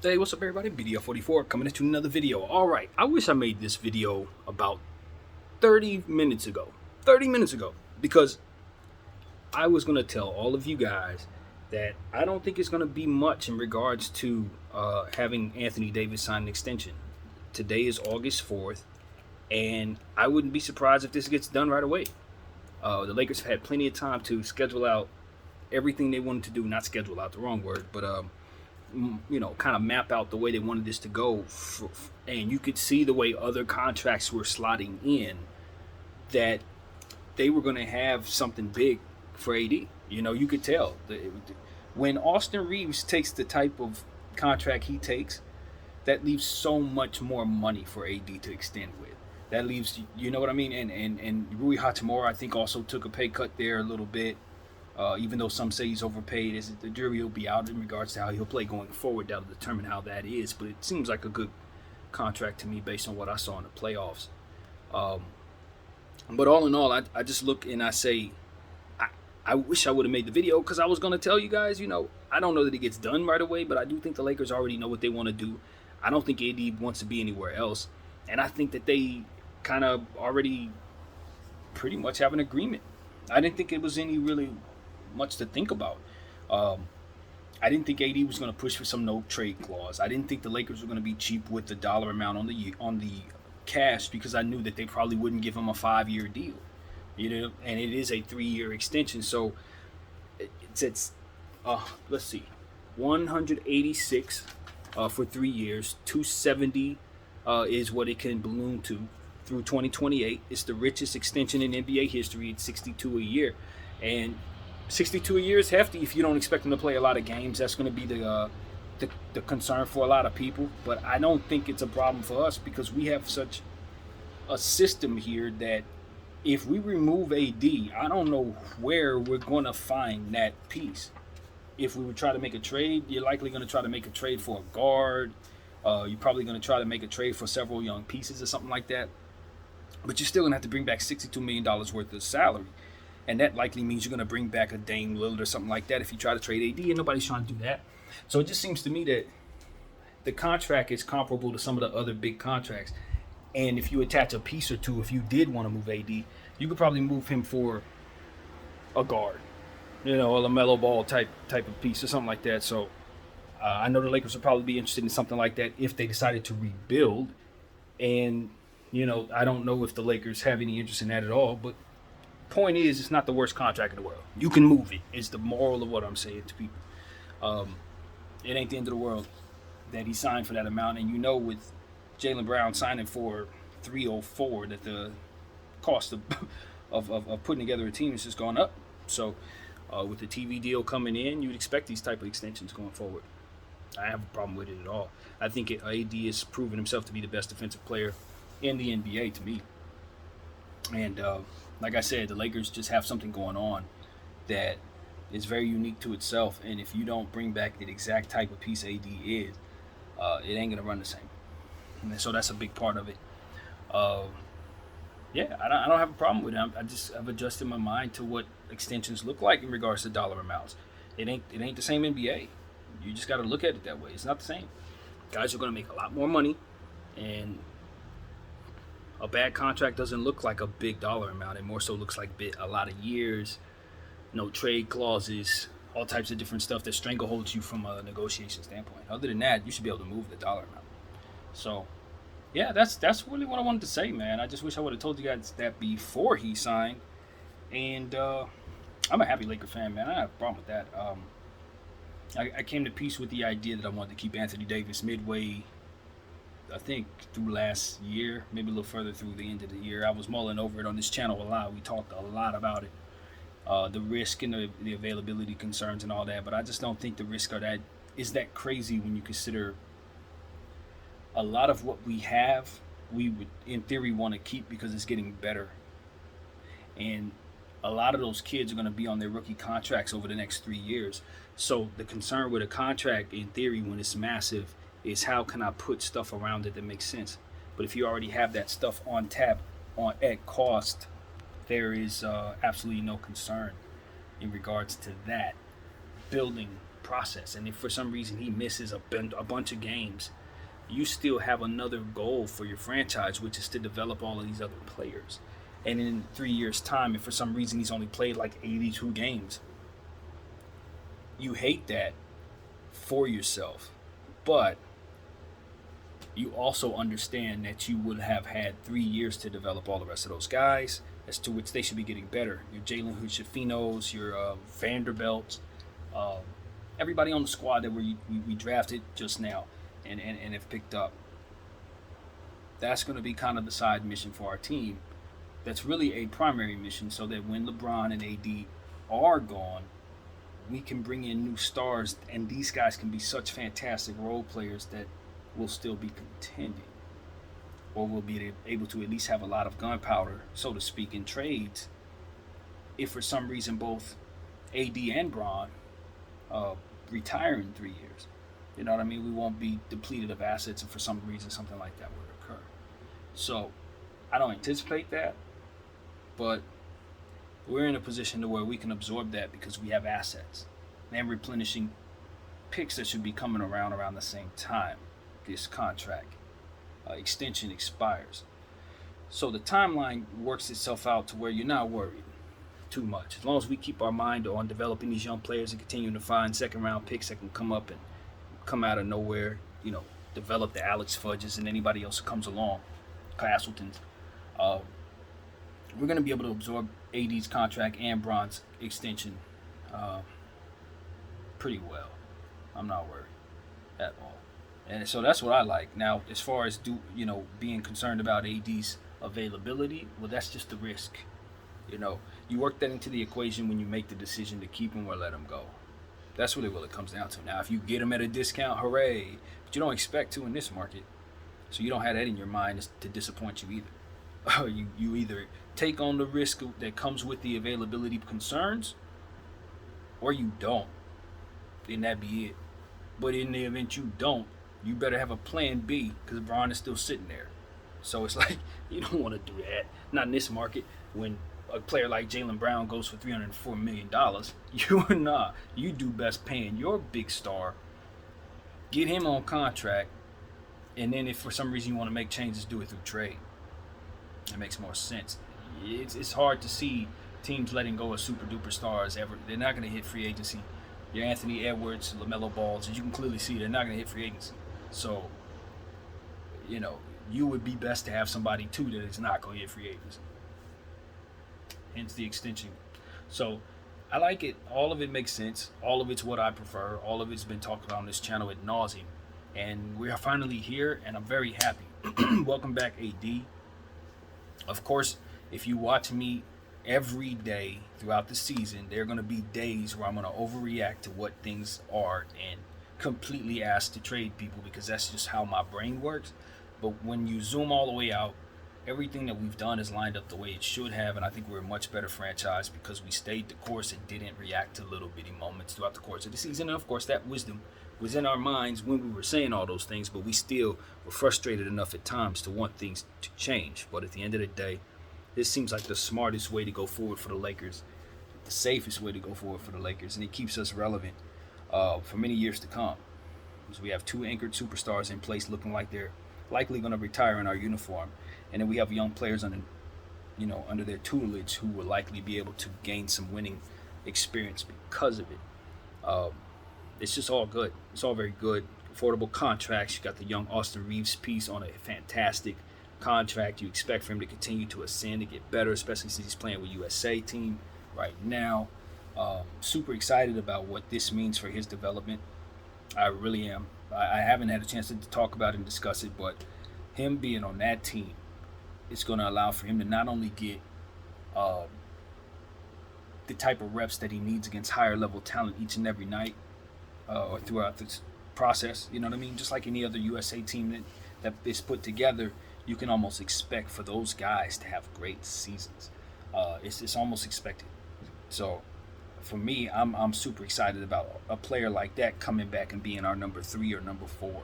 Hey, what's up everybody? BDF44 coming at you another video. Alright, I wish I made this video about 30 minutes ago. 30 minutes ago. Because I was going to tell all of you guys that I don't think it's going to be much in regards to having Anthony Davis sign an extension. Today is August 4th, and I wouldn't be surprised if this gets done right away. The Lakers have had plenty of time to schedule out everything they wanted to do. Not schedule out, the wrong word, but kind of map out the way they wanted this to go. And you could see the way other contracts were slotting in that they were going to have something big for AD. You could tell. When Austin Reeves takes the type of contract he takes, that leaves so much more money for AD to extend with. That leaves, you know what I mean? And Rui Hachimura, I think, also took a pay cut there a little bit. Even though some say he's overpaid, the jury will be out in regards to how he'll play going forward. That'll determine how that is. But it seems like a good contract to me based on what I saw in the playoffs. But all in all, I just look and I say, I wish I would have made the video because I was going to tell you guys, I don't know that it gets done right away, but I do think the Lakers already know what they want to do. I don't think AD wants to be anywhere else. And I think that they kind of already pretty much have an agreement. I didn't think it was any really much to think about. I didn't think AD was going to push for some no trade clause. I didn't think the Lakers were going to be cheap with the dollar amount on the cash because I knew that they probably wouldn't give him a 5-year deal. And it is a 3-year extension, so it's let's see, 186 for 3 years, 270 is what it can balloon to through 2028. It's the richest extension in NBA history. It's 62 a year, and 62 a year is hefty if you don't expect him to play a lot of games. That's going to be the concern for a lot of people. But I don't think it's a problem for us because we have such a system here that if we remove AD, I don't know where we're going to find that piece. If we would try to make a trade, you're likely going to try to make a trade for a guard. You're probably going to try to make a trade for several young pieces or something like that. But you're still going to have to bring back $62 million worth of salary. And that likely means you're going to bring back a Dame Lillard or something like that if you try to trade AD, and nobody's trying to do that. So it just seems to me that the contract is comparable to some of the other big contracts. And if you attach a piece or two, if you did want to move AD, you could probably move him for a guard, a LaMelo Ball type of piece or something like that. So I know the Lakers would probably be interested in something like that if they decided to rebuild. And, I don't know if the Lakers have any interest in that at all, but point is, it's not the worst contract in the world. You can move it, is the moral of what I'm saying to people. It ain't the end of the world that he signed for that amount. And with Jaylen Brown signing for $304 that the cost of putting together a team has just gone up. So with the TV deal coming in, you'd expect these type of extensions going forward. I have a problem with it at all. I think AD has proven himself to be the best defensive player in the NBA to me. And like I said, the Lakers just have something going on that is very unique to itself. And if you don't bring back the exact type of piece AD is, it ain't going to run the same. And so that's a big part of it. I don't have a problem with it. I've adjusted my mind to what extensions look like in regards to dollar amounts. It ain't the same NBA. You just got to look at it that way. It's not the same. Guys are going to make a lot more money, and a bad contract doesn't look like a big dollar amount. It more so looks like a lot of years, no trade clauses, all types of different stuff that strangleholds you from a negotiation standpoint. Other than that, you should be able to move the dollar amount. So, yeah, that's really what I wanted to say, man. I just wish I would have told you guys that before he signed. And I'm a happy Laker fan, man. I don't have a problem with that. I came to peace with the idea that I wanted to keep Anthony Davis midway, I think, through last year, maybe a little further through the end of the year. I was mulling over it on this channel a lot. We talked a lot about it, the risk and the availability concerns and all that. But I just don't think the risk is that crazy when you consider a lot of what we have, we would, in theory, want to keep because it's getting better. And a lot of those kids are going to be on their rookie contracts over the next 3 years. So the concern with a contract, in theory, when it's massive, is how can I put stuff around it that makes sense. But if you already have that stuff on tap at cost, there is absolutely no concern in regards to that. Building process. And if for some reason he misses a bunch of games, you still have another goal for your franchise, which is to develop all of these other players. And in 3 years' time, if for some reason he's only played like 82 games, you hate that for yourself. But you also understand that you would have had 3 years to develop all the rest of those guys, as to which they should be getting better. Your Jalen Hood-Shafinos, your Vanderbilts, everybody on the squad that we drafted just now and have picked up. That's going to be kind of the side mission for our team. That's really a primary mission, so that when LeBron and AD are gone, we can bring in new stars, and these guys can be such fantastic role players that will still be contending, or will be able to at least have a lot of gunpowder, so to speak, in trades. If for some reason both AD and Bron retire in 3 years, you know what I mean? We won't be depleted of assets, and for some reason something like that would occur. So I don't anticipate that, but we're in a position to where we can absorb that because we have assets and replenishing picks that should be coming around the same time this contract extension expires. So the timeline works itself out to where you're not worried too much. As long as we keep our mind on developing these young players and continuing to find second round picks that can come up and come out of nowhere, develop the Alex Fudges and anybody else that comes along, Castletons. We're going to be able to absorb AD's contract and Bron's extension pretty well. I'm not worried at all. And so that's what I like. Now, as far as being concerned about AD's availability, well, that's just the risk. You work that into the equation when you make the decision to keep him or let him go. That's really what it comes down to. Now, if you get him at a discount, hooray! But you don't expect to in this market, so you don't have that in your mind to disappoint you either. You either take on the risk that comes with the availability concerns, or you don't, and that be it. But in the event you don't, you better have a plan B, because Bron is still sitting there. So it's like, you don't want to do that. Not in this market. When a player like Jaylen Brown goes for $304 million, you do best paying your big star, get him on contract, and then if for some reason you want to make changes, do it through trade. It makes more sense. It's hard to see teams letting go of super duper stars ever. They're not going to hit free agency. Your Anthony Edwards, LaMelo Balls, as you can clearly see, they're not going to hit free agency. So, you would be best to have somebody too that is not going to hit free agency. Hence the extension. So, I like it. All of it makes sense. All of it's what I prefer. All of it's been talked about on this channel ad nauseum. And we are finally here, and I'm very happy. Welcome back, AD. Of course, if you watch me every day throughout the season, there are going to be days where I'm going to overreact to what things are and completely ask to trade people, because that's just how my brain works. But when you zoom all the way out, everything that we've done is lined up the way it should have, and I think we're a much better franchise because we stayed the course and didn't react to little bitty moments throughout the course of the season. And of course, that wisdom was in our minds when we were saying all those things, but we still were frustrated enough at times to want things to change. But at the end of the day, this seems like the smartest way to go forward for the Lakers, the safest way to go forward for the Lakers, and it keeps us relevant for many years to come. Because we have two anchored superstars in place looking like they're likely going to retire in our uniform, and then we have young players under their tutelage who will likely be able to gain some winning experience because of it. It's just all good. It's all very good. Affordable contracts. You got the young Austin Reeves piece on a fantastic contract. You expect for him to continue to ascend and get better, especially since he's playing with USA team right now. Super excited about what this means for his development. I really am. I haven't had a chance to talk about it and discuss it, but him being on that team, it's going to allow for him to not only get the type of reps that he needs against higher level talent each and every night, or throughout this process, you know what I mean? Just like any other USA team that is put together, you can almost expect for those guys to have great seasons. It's almost expected. So for me, I'm super excited about a player like that coming back and being our number 3 or number 4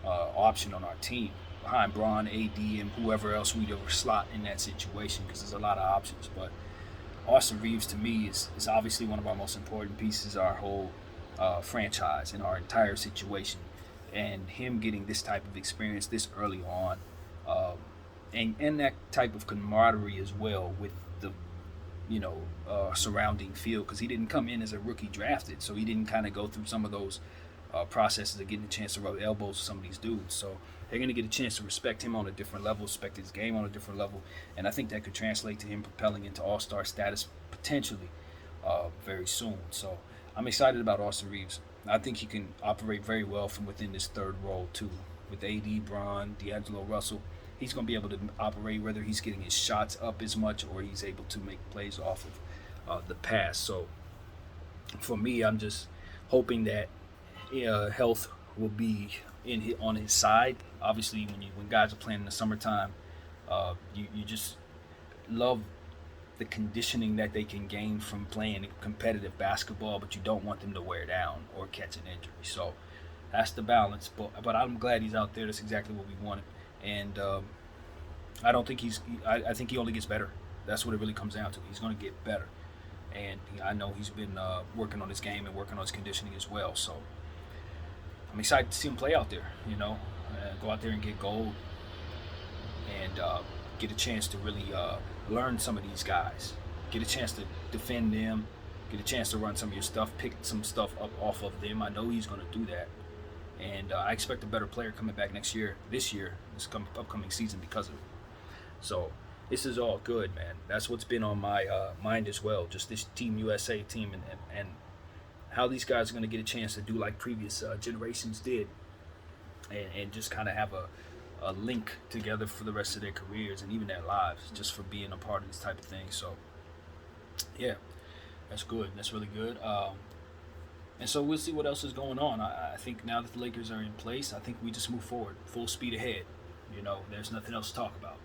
option on our team, behind Bron, AD, and whoever else we'd ever slot in that situation, because there's a lot of options. But Austin Reeves, to me, is obviously one of our most important pieces, our whole franchise in our entire situation, and him getting this type of experience this early on, um, and that type of camaraderie as well with the surrounding field, because he didn't come in as a rookie drafted, so he didn't kind of go through some of those processes of getting a chance to rub elbows with some of these dudes. So they're going to get a chance to respect him on a different level, respect his game on a different level, and I think that could translate to him propelling into all-star status potentially very soon. So I'm excited about Austin Reeves. I think he can operate very well from within this third role too, with AD, Bron, D'Angelo Russell. He's going to be able to operate whether he's getting his shots up as much or he's able to make plays off of the pass. So for me, I'm just hoping that health will be on his side. Obviously, when guys are playing in the summertime, you just love the conditioning that they can gain from playing competitive basketball, but you don't want them to wear down or catch an injury. So that's the balance. But I'm glad he's out there. That's exactly what we wanted. And I don't think I think he only gets better. That's what it really comes down to. He's going to get better. And I know he's been working on his game and working on his conditioning as well. So I'm excited to see him play out there, go out there and get gold and get a chance to really learn some of these guys, get a chance to defend them, get a chance to run some of your stuff, pick some stuff up off of them. I know he's going to do that. And I expect a better player coming back this upcoming season because of it. So this is all good, man. That's what's been on my mind as well, just this Team USA team and how these guys are going to get a chance to do like previous generations did and just kind of have a link together for the rest of their careers and even their lives, just for being a part of this type of thing. So yeah, that's good. That's really good. And so we'll see what else is going on. I think now that the Lakers are in place, I think we just move forward, full speed ahead. There's nothing else to talk about.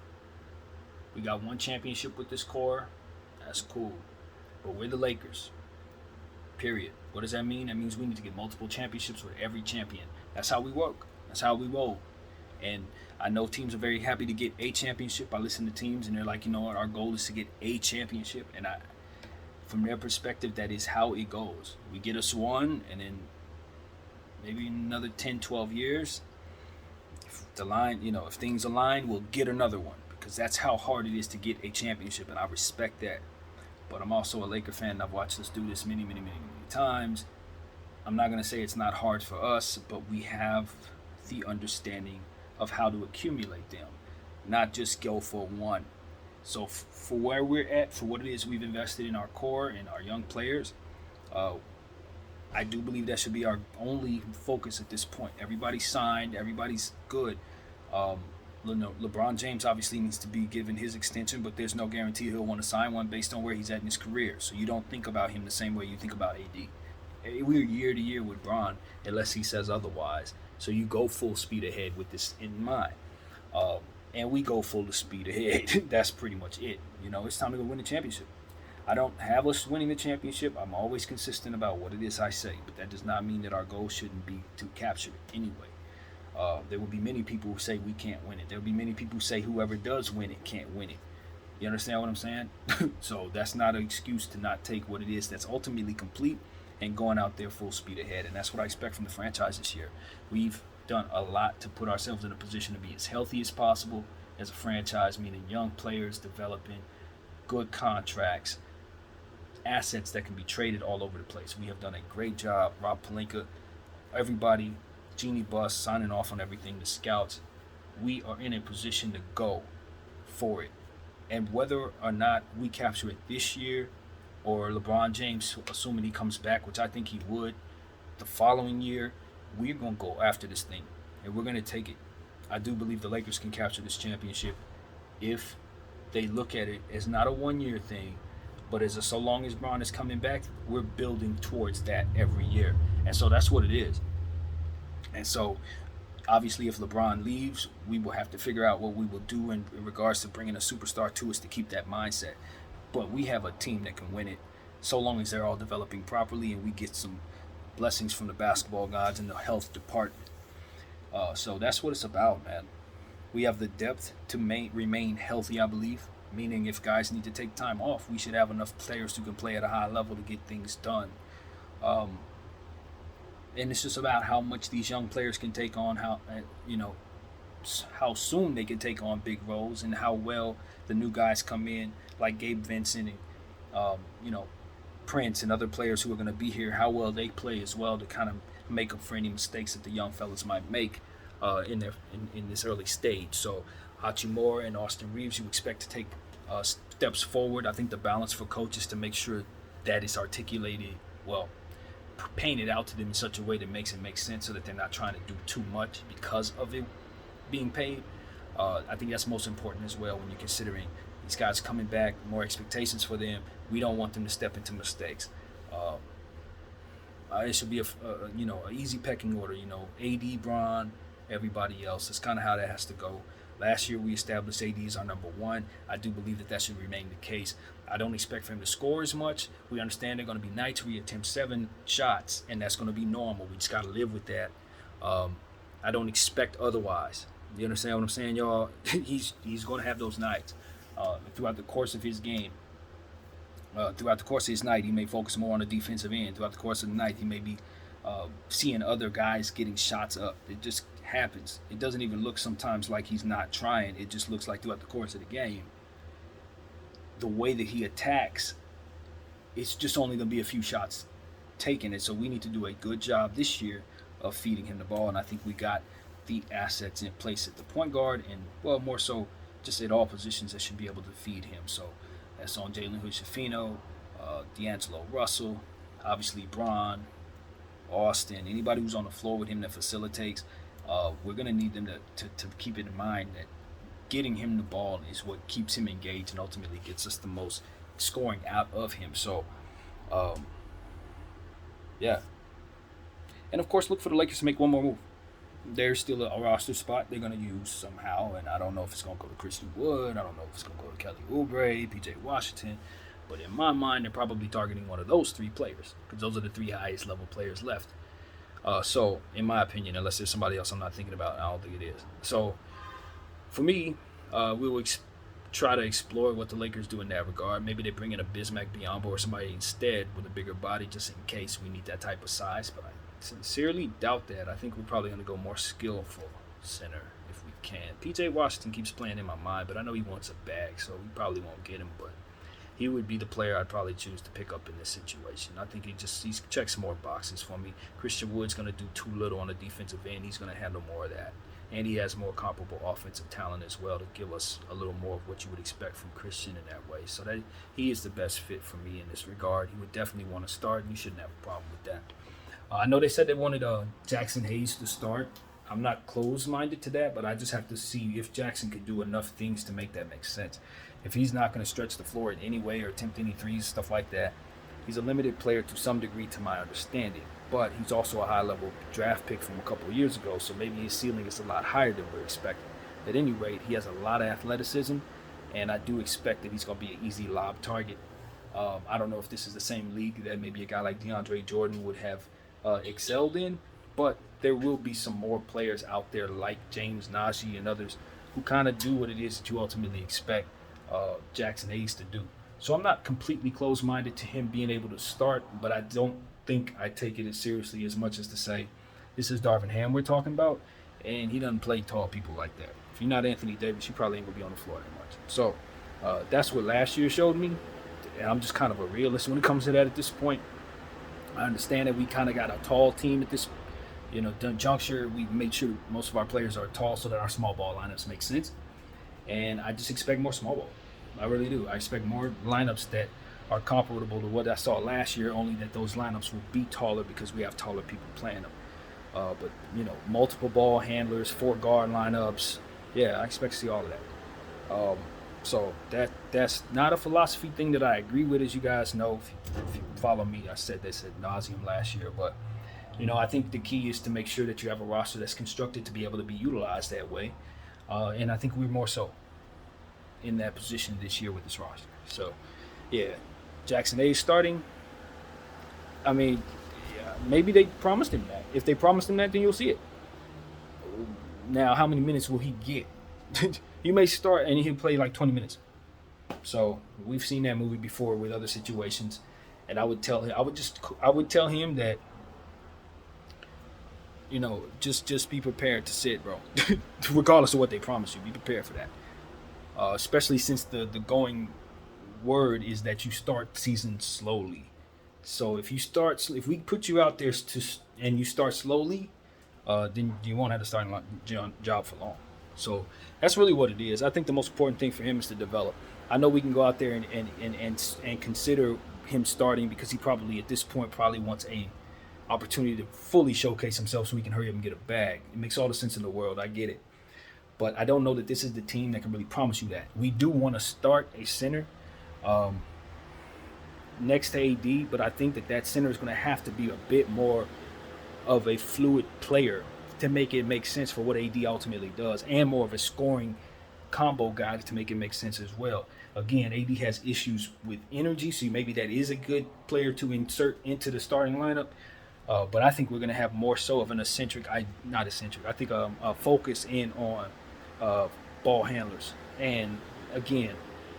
We got one championship with this core. That's cool. But we're the Lakers. Period. What does that mean? That means we need to get multiple championships with every champion. That's how we work. That's how we roll. And I know teams are very happy to get a championship. I listen to teams and they're like, you know what, our goal is to get a championship. And from their perspective, that is how it goes. We get us one, and then maybe another 10, 12 years, if things align, we'll get another one, because that's how hard it is to get a championship, and I respect that. But I'm also a Laker fan, and I've watched us do this many, many, many, many times. I'm not going to say it's not hard for us, but we have the understanding of how to accumulate them, not just go for one. So for where we're at, for what it is we've invested in our core and our young players, I do believe that should be our only focus at this point. Everybody's signed, everybody's good. LeBron James obviously needs to be given his extension, but there's no guarantee he'll want to sign one based on where he's at in his career. So you don't think about him the same way you think about AD. We're year to year with Bron unless he says otherwise. So you go full speed ahead with this in mind. And we go full speed ahead. That's pretty much it. It's time to go win the championship. I don't have us winning the championship. I'm always consistent about what it is I say, but that does not mean that our goal shouldn't be to capture it anyway. There will be many people who say we can't win it. There will be many people who say whoever does win it can't win it. You understand what I'm saying? So that's not an excuse to not take what it is that's ultimately complete and going out there full speed ahead. And that's what I expect from the franchise this year. We've done a lot to put ourselves in a position to be as healthy as possible as a franchise, meaning young players developing, good contracts, assets that can be traded all over the place. We have done a great job. Rob Pelinka, everybody, Jeannie Buss signing off on everything, the scouts. We are in a position to go for it. And whether or not we capture it this year or LeBron James, assuming he comes back, which I think he would, the following year, we're going to go after this thing, and we're going to take it. I do believe the Lakers can capture this championship if they look at it as not a one-year thing, but as so long as Bron is coming back, we're building towards that every year. And so that's what it is. And so, obviously, if LeBron leaves, we will have to figure out what we will do in regards to bringing a superstar to us to keep that mindset. But we have a team that can win it so long as they're all developing properly and we get some blessings from the basketball gods and the health department. So that's what it's about, man. We have the depth to remain healthy, I believe. Meaning if guys need to take time off, we should have enough players who can play at a high level to get things done. And it's just about how much these young players can take on, you know, how soon they can take on big roles, and how well the new guys come in, like Gabe Vincent and you know, Prince and other players who are going to be here, how well they play as well to kind of make up for any mistakes that the young fellas might make in this early stage. So Hachimura and Austin Reeves, you expect to take steps forward. I think the balance for coaches to make sure that is articulated well, painted out to them in such a way that makes it make sense, so that they're not trying to do too much because of it being paid. I think that's most important as well when you're considering these guys coming back, more expectations for them. We don't want them to step into mistakes. It should be you know, an easy pecking order. You know, AD, Bron, everybody else. That's kind of how that has to go. Last year we established AD as our number one. I do believe that should remain the case. I don't expect for him to score as much. We understand there are going to be nights where he attempts 7 shots, and that's going to be normal. We just got to live with that. I don't expect otherwise. You understand what I'm saying, y'all? He's going to have those nights throughout the course of his game. Throughout the course of his night, he may focus more on the defensive end. Throughout the course of the night, he may be seeing other guys getting shots up. It just happens. It doesn't even look sometimes like he's not trying. It just looks like throughout the course of the game, the way that he attacks, it's just only going to be a few shots taken. And so we need to do a good job this year of feeding him the ball. And I think we got the assets in place at the point guard and, well, more so just at all positions that should be able to feed him. So that's on Jalen Hood-Schifino, D'Angelo Russell, obviously Bron, Austin, anybody who's on the floor with him that facilitates. We're going to need them to keep it in mind that getting him the ball is what keeps him engaged and ultimately gets us the most scoring out of him. So, yeah. And, of course, look for the Lakers to make one more move. There's still a roster spot they're going to use somehow, and I don't know if it's going to go to Christian Wood. I don't know if it's going to go to Kelly Oubre, P.J. Washington. But in my mind, they're probably targeting one of those 3 players because those are the 3 highest level players left. So, in my opinion, unless there's somebody else I'm not thinking about, I don't think it is. So, for me, we will try to explore what the Lakers do in that regard. Maybe they bring in a Bismack Biyombo or somebody instead with a bigger body just in case we need that type of size. But I sincerely doubt that. I think we're probably going to go more skillful center if we can. P.J. Washington keeps playing in my mind, but I know he wants a bag, so we probably won't get him. But he would be the player I'd probably choose to pick up in this situation. I think he checks more boxes for me. Christian Wood's going to do too little on the defensive end. He's going to handle more of that. And he has more comparable offensive talent as well to give us a little more of what you would expect from Christian in that way. So that he is the best fit for me in this regard. He would definitely want to start, and you shouldn't have a problem with that. I know they said they wanted Jackson Hayes to start. I'm not closed-minded to that, but I just have to see if Jackson could do enough things to make that make sense. If he's not going to stretch the floor in any way or attempt any threes, stuff like that, he's a limited player to some degree to my understanding. But he's also a high-level draft pick from a couple of years ago, so maybe his ceiling is a lot higher than we're expecting. At any rate, he has a lot of athleticism, and I do expect that he's going to be an easy lob target. I don't know if this is the same league that maybe a guy like DeAndre Jordan would have excelled in, but there will be some more players out there like James Najee and others who kind of do what it is that you ultimately expect Jackson Hayes to do. So I'm not completely closed-minded to him being able to start, but I don't think I take it as seriously as much as to say this is Darvin Ham we're talking about, and he doesn't play tall people like that. If you're not Anthony Davis, you probably ain't going to be on the floor that much. So that's what last year showed me, and I'm just kind of a realist when it comes to that at this point. I understand that we kind of got a tall team at this, juncture. We've made sure most of our players are tall so that our small ball lineups make sense. And I just expect more small ball. I really do. I expect more lineups that are comparable to what I saw last year, only that those lineups will be taller because we have taller people playing them. But multiple ball handlers, 4 guard lineups. Yeah, I expect to see all of that. So that's not a philosophy thing that I agree with, as you guys know. If you follow me, I said this ad nauseum last year. But, I think the key is to make sure that you have a roster that's constructed to be able to be utilized that way. And I think we're more so in that position this year with this roster. So, yeah, Jackson Hayes starting. I mean, maybe they promised him that. If they promised him that, then you'll see it. Now, how many minutes will he get? He may start and he'll play like 20 minutes. So we've seen that movie before with other situations, and I would tell him that just be prepared to sit, bro. Regardless of what they promise you, be prepared for that. Especially since the going word is that you start season slowly. So if we put you out there and you start slowly, then you won't have to start job for long. So that's really what it is. I think the most important thing for him is to develop. I know we can go out there and consider him starting because he probably at this point probably wants a opportunity to fully showcase himself so we can hurry up and get a bag. It makes all the sense in the world. I get it. But I don't know that this is the team that can really promise you that. We do want to start a center next to AD, but I think that center is going to have to be a bit more of a fluid player to make it make sense for what AD ultimately does, and more of a scoring combo guy to make it make sense as well. Again, AD has issues with energy, so maybe that is a good player to insert into the starting lineup. But I think we're going to have more so of an I think a focus in on ball handlers. And again,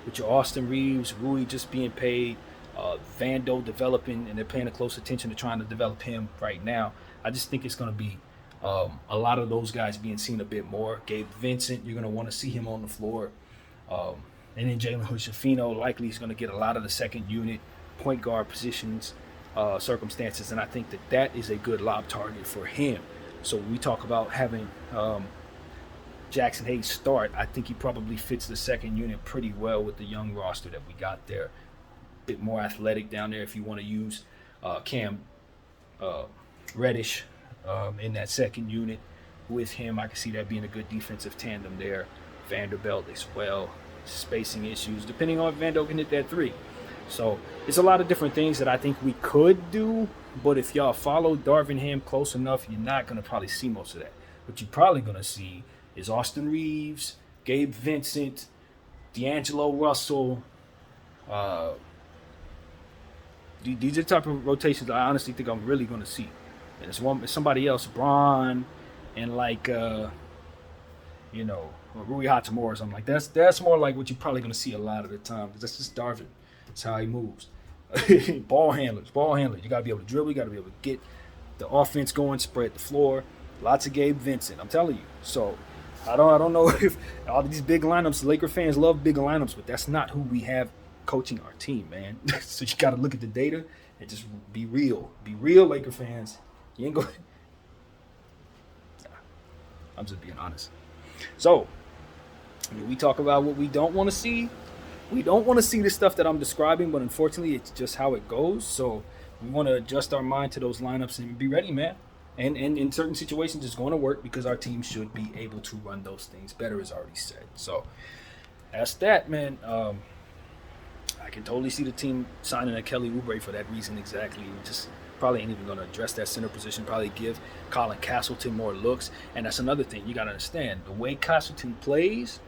with your Austin Reeves, Rui just being paid, Vando developing, and they're paying a close attention to trying to develop him right now. I just think it's going to be a lot of those guys being seen a bit more. Gabe Vincent, you're going to want to see him on the floor. And then Jalen Hood-Schifino likely is going to get a lot of the second unit point guard positions circumstances, and I think that is a good lob target for him. So when we talk about having Jackson Hayes start, I think he probably fits the second unit pretty well with the young roster that we got there. A bit more athletic down there if you want to use Cam Reddish in that second unit with him. I can see that being a good defensive tandem there. Vanderbilt as well. Spacing issues, depending on if Vando can hit that three. So it's a lot of different things that I think we could do, but if y'all follow Darvin Ham close enough, you're not going to probably see most of that. What you're probably going to see is Austin Reeves, Gabe Vincent, D'Angelo Russell. These are the type of rotations I honestly think I'm really going to see. And it's somebody else, Braun, and Rui Hachimura or something like that. That's more like what you're probably going to see a lot of the time, because that's just Darvin. That's how he moves. Ball handlers. You got to be able to dribble. You got to be able to get the offense going, spread the floor. Lots of Gabe Vincent, I'm telling you. So I don't know if all these big lineups, Laker fans love big lineups, but that's not who we have coaching our team, man. So you got to look at the data and just be real. Be real, Laker fans. You ain't going. I'm just being honest. So we talk about what we don't want to see. We don't want to see the stuff that I'm describing, but unfortunately, it's just how it goes. So we want to adjust our mind to those lineups and be ready, man. And in certain situations, it's going to work because our team should be able to run those things better, as already said. So that's that, man. I can totally see the team signing a Kelly Oubre for that reason exactly. We just probably ain't even going to address that center position, probably give Colin Castleton more looks. And that's another thing you got to understand. The way Castleton plays,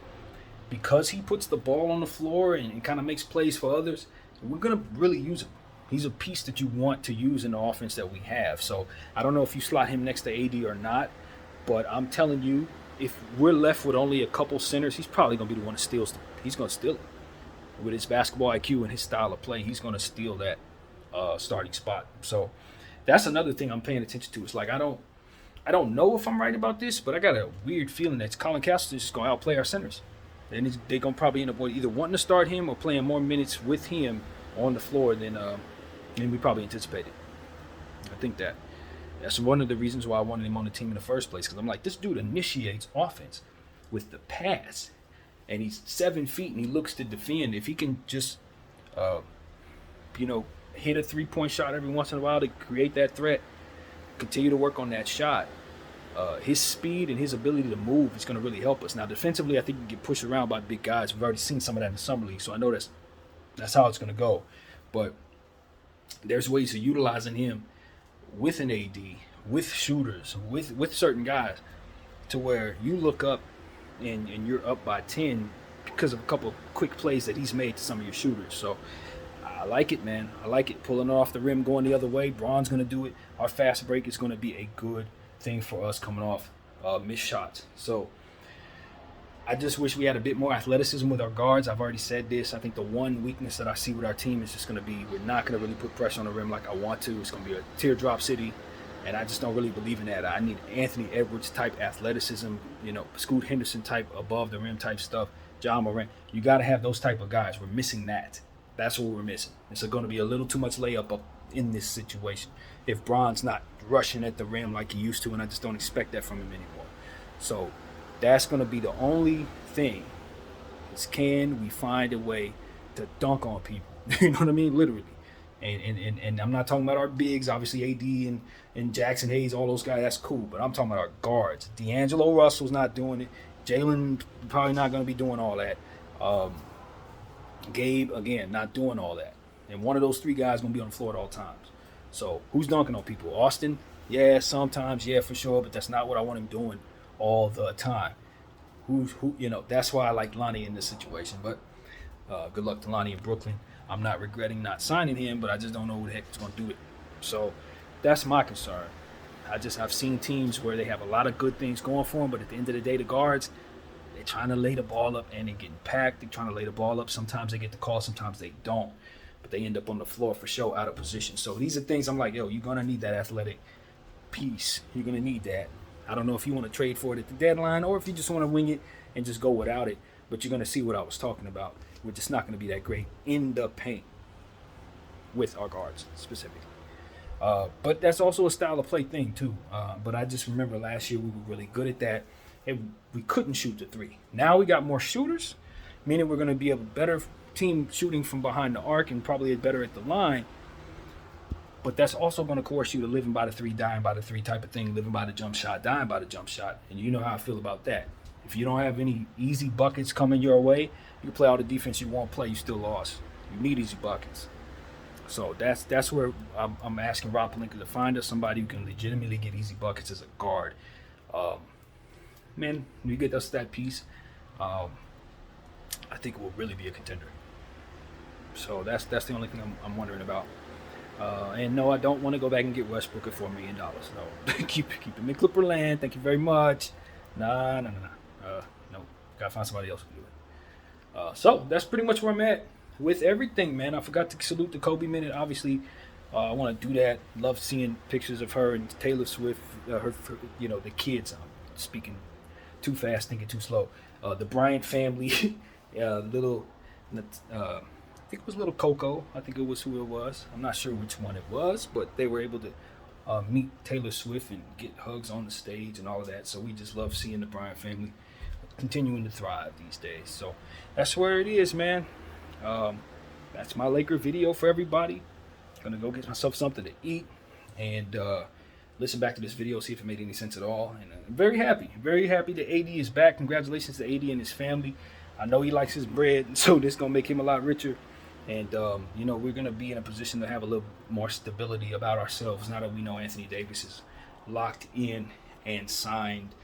because he puts the ball on the floor and kind of makes plays for others, we're going to really use him. He's a piece that you want to use in the offense that we have. So I don't know if you slot him next to AD or not, but I'm telling you, if we're left with only a couple centers, he's probably going to be the one that steals them. He's going to steal it. With his basketball IQ and his style of play, he's going to steal that starting spot. So that's another thing I'm paying attention to. It's like I don't know if I'm right about this, but I got a weird feeling that Colin Castleton is going to outplay our centers. And they're going to probably end up either wanting to start him or playing more minutes with him on the floor than we probably anticipated. I think that's one of the reasons why I wanted him on the team in the first place, because I'm like, this dude initiates offense with the pass, and he's 7 feet and he looks to defend. If he can just, hit a three-point shot every once in a while to create that threat, continue to work on that shot, his speed and his ability to move is going to really help us. Now, defensively, I think we get pushed around by big guys. We've already seen some of that in the summer league, so I know that's how it's going to go. But there's ways of utilizing him with an AD, with shooters, with certain guys, to where you look up and you're up by 10 because of a couple quick plays that he's made to some of your shooters. So I like it, man. I like it. Pulling off the rim, going the other way. Braun's going to do it. Our fast break is going to be a good thing for us coming off missed shots. So I just wish we had a bit more athleticism with our guards. I've already said this. I think the one weakness that I see with our team is just going to be we're not going to really put pressure on the rim like I want to. It's going to be a teardrop city. And I just don't really believe in that. I need Anthony Edwards type athleticism, Scoot Henderson type above the rim type stuff, John Morant. You got to have those type of guys. We're missing that. That's what we're missing. It's going to be a little too much layup up in this situation if Bron's not rushing at the rim like he used to, and I just don't expect that from him anymore. So that's going to be the only thing is, can we find a way to dunk on people? You know what I mean? Literally. And I'm not talking about our bigs, obviously AD and Jackson Hayes, all those guys, that's cool. But I'm talking about our guards. D'Angelo Russell's not doing it. Jalen probably not going to be doing all that. Gabe, again, not doing all that. And one of those three guys going to be on the floor at all times. So who's dunking on people? Austin? Yeah, sometimes, yeah, for sure. But that's not what I want him doing all the time. That's why I like Lonnie in this situation. But good luck to Lonnie in Brooklyn. I'm not regretting not signing him, but I just don't know who the heck is going to do it. So that's my concern. I've seen teams where they have a lot of good things going for them, but at the end of the day, the guards, they're trying to lay the ball up and they're getting packed. They're trying to lay the ball up. Sometimes they get the call, sometimes they don't. But they end up on the floor for sure, out of position. So these are things I'm like, you're going to need that athletic piece. You're going to need that. I don't know if you want to trade for it at the deadline or if you just want to wing it and just go without it. But you're going to see what I was talking about. We're just not going to be that great in the paint with our guards specifically. But that's also a style of play thing too. But I just remember last year we were really good at that. And we couldn't shoot the three. Now we got more shooters, meaning we're going to be a better team shooting from behind the arc and probably better at the line. But that's also going to coerce you to living by the three, dying by the three type of thing, living by the jump shot, dying by the jump shot. And you know how I feel about that. If you don't have any easy buckets coming your way, you play all the defense you won't play, you still lost. You need easy buckets. So that's where I'm asking Rob Pelinka to find us somebody who can legitimately get easy buckets as a guard. Man, when you get us that piece, I think it will really be a contender. So that's the only thing I'm wondering about. And no, I don't want to go back and get Westbrook at $4 million. No, keep him in Clipper land. Thank you very much. No. Gotta find somebody else to do it. So that's pretty much where I'm at with everything, man. I forgot to salute the Kobe minute. Obviously, I want to do that. Love seeing pictures of her and Taylor Swift. The kids. I'm speaking too fast, thinking too slow. The Bryant family, I think it was little Coco. I think it was who it was. I'm not sure which one it was, but they were able to meet Taylor Swift and get hugs on the stage and all of that. So we just love seeing the Bryant family continuing to thrive these days. So that's where it is, man. That's my Laker video for everybody. Gonna go get myself something to eat and listen back to this video, see if it made any sense at all. And I'm very happy that AD is back. Congratulations to AD and his family. I know he likes his bread, so this is gonna make him a lot richer. And we're gonna be in a position to have a little more stability about ourselves now that we know Anthony Davis is locked in and signed.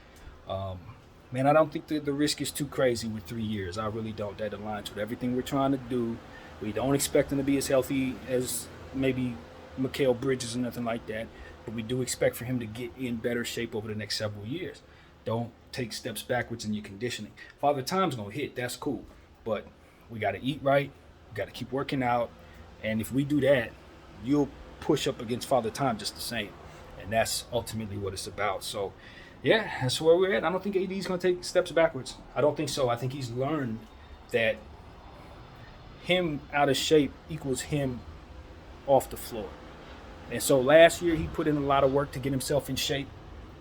Man, I don't think the risk is too crazy with 3 years. I really don't. That aligns with everything we're trying to do. We don't expect him to be as healthy as maybe Mikal Bridges or nothing like that, but we do expect for him to get in better shape over the next several years. Don't take steps backwards in your conditioning. Father Time's going to hit. That's cool. But we got to eat right. We got to keep working out. And if we do that, you'll push up against Father Time just the same. And that's ultimately what it's about. So, yeah, that's where we're at. I don't think AD's going to take steps backwards. I don't think so. I think he's learned that him out of shape equals him off the floor. And so last year he put in a lot of work to get himself in shape.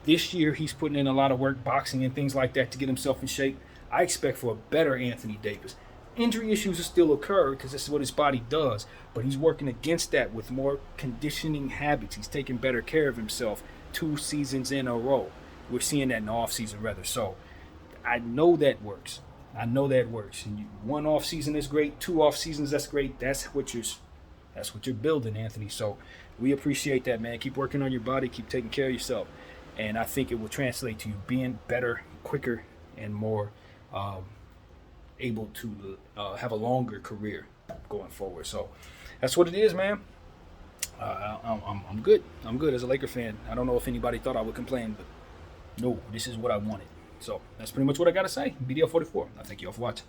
This year he's putting in a lot of work, boxing and things like that, to get himself in shape. I expect for a better Anthony Davis. Injury issues will still occur because this is what his body does, but he's working against that with more conditioning habits. He's taking better care of himself 2 seasons in a row. We're seeing that in the offseason, rather. So I know that works. And 1 off season is great. 2 off seasons, that's great. That's what you're building, Anthony. So we appreciate that, man. Keep working on your body. Keep taking care of yourself. And I think it will translate to you being better, quicker, and more able to have a longer career going forward. So that's what it is, man. I'm good. I'm good as a Laker fan. I don't know if anybody thought I would complain, but no, this is what I wanted. So that's pretty much what I got to say. BDL 44. I thank you all for watching.